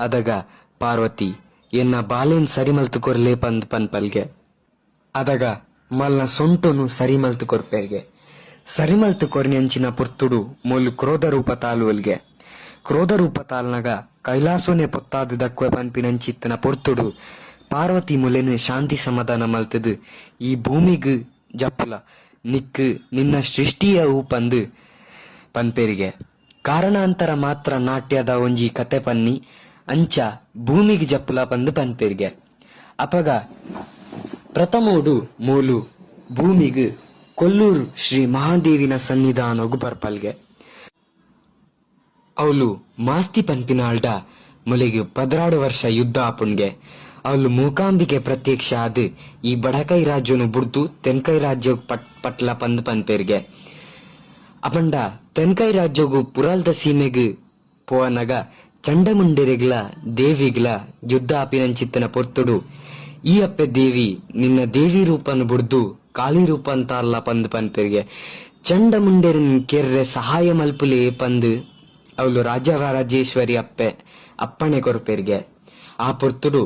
ಅದಗ ಪಾರ್ವತಿ ಎನ್ನ ಬಾಲೇನ್ ಸರಿ ಮಲ್ತು ಕೊರ್ಲೇ ಪಂದ್ ಪನ್ಪಲ್ಗೆ ಅದಗ ಮಲ್ನ ಸೊಂಟನು ಸರಿ ಮಲ್ತು ಕೊರ್ಪೇರ್ಗೆ ಸರಿ ಮಲ್ತು ಕೊರ್ನೆಂಚಿನ ಪುರ್ತುಡು ಮೂಲು ಕ್ರೋಧ ರೂಪ ತಾಲುವಲ್ಗೆ ಕ್ರೋಧ ರೂಪ ತಾಲ್ನಗ ಕೈಲಾಸೋನೆ ಪೊತ್ತಾದು ದಕ್ವೆ ಪನ್ಪಿನಂಚಿತ್ತನ ಪೊರ್ತುಡು ಪಾರ್ವತಿ ಮುಲೆನು ಶಾಂತಿ ಸಮಾಧಾನ ಮಲ್ತದು ಈ ಭೂಮಿಗ್ ಜಪ್ಪುಲ ನಿಕ್ ನಿನ್ನ ಸೃಷ್ಟಿಯ ಪಂದು ಪನ್ಪೇರಿಗೆ ಕಾರಣಾಂತರ ಮಾತ್ರ ನಾಟ್ಯದ ಒಂಜಿ ಕತೆ ಪನ್ನಿ ಅಂಚ ಭೂಮಿಗೆ ಜಪ್ಪುಲ ಪಂದು ಪನ್ಪೇರಿಗೆ ಅಪಗ ಪ್ರಥಮೋಡು ಮೂಲು ಭೂಮಿಗ್ ಕೊಲ್ಲೂರು ಶ್ರೀ ಮಹಾದೇವಿನ ಸನ್ನಿಧಾನಗು ಬರ್ಪಲ್ಗೆ ಅವಳು ಮಾಸ್ತಿ ಪನ್ಪಿನಾಳ್ಡ ಮುಲೆಗೆ 16 ವರ್ಷ ಯುದ್ಧ ಆಪುಣ್ಗೆ ಅವಳು ಮೂಕಾಂಬಿಕೆ ಪ್ರತ್ಯಕ್ಷ ಆದ್ ಈ ಬಡಕೈ ರಾಜ್ಯನು ಬುಡ್ದು ತೆನ್ಕೈ ರಾಜ್ಯ ಪಟ್ಲ ಪಂದ್ ಪನ್ಪೇರ್ಗೆ ಅಪಂಡ ತೆನ್ಕೈ ರಾಜ್ಯಗು ಪುರಾಲ್ದ ಸೀಮೆಗ್ ಪೋವನಗ ಚಂಡಮುಂಡೆರೆಗ್ಲ ದೇವಿಗ್ಲ ಯುದ್ಧ ಆಪಿನಂಚಿತ್ತನ ಪೊರ್ತುಡು ಈ ಅಪ್ಪೆ ದೇವಿ ನಿನ್ನ ದೇವಿ ರೂಪನ್ ಬುಡ್ದು ಕಾಳಿ ರೂಪ ಅಂತ ಅಲ್ಲ ಪಂದ್ ಪನ್ಪೇರ್ಗೆ ಚಂಡಮುಂಡೆರನ್ ಕೆರ್ರೆ ಸಹಾಯ ಮಲ್ಪುಲೆ ಪಂದ್ ಅವಳು ರಾಜರಾಜೇಶ್ವರಿ ಅಪ್ಪಣೆ ಕೊರ್ಪೇರ್ಗೆ ಆ ಪೊರ್ತುಡು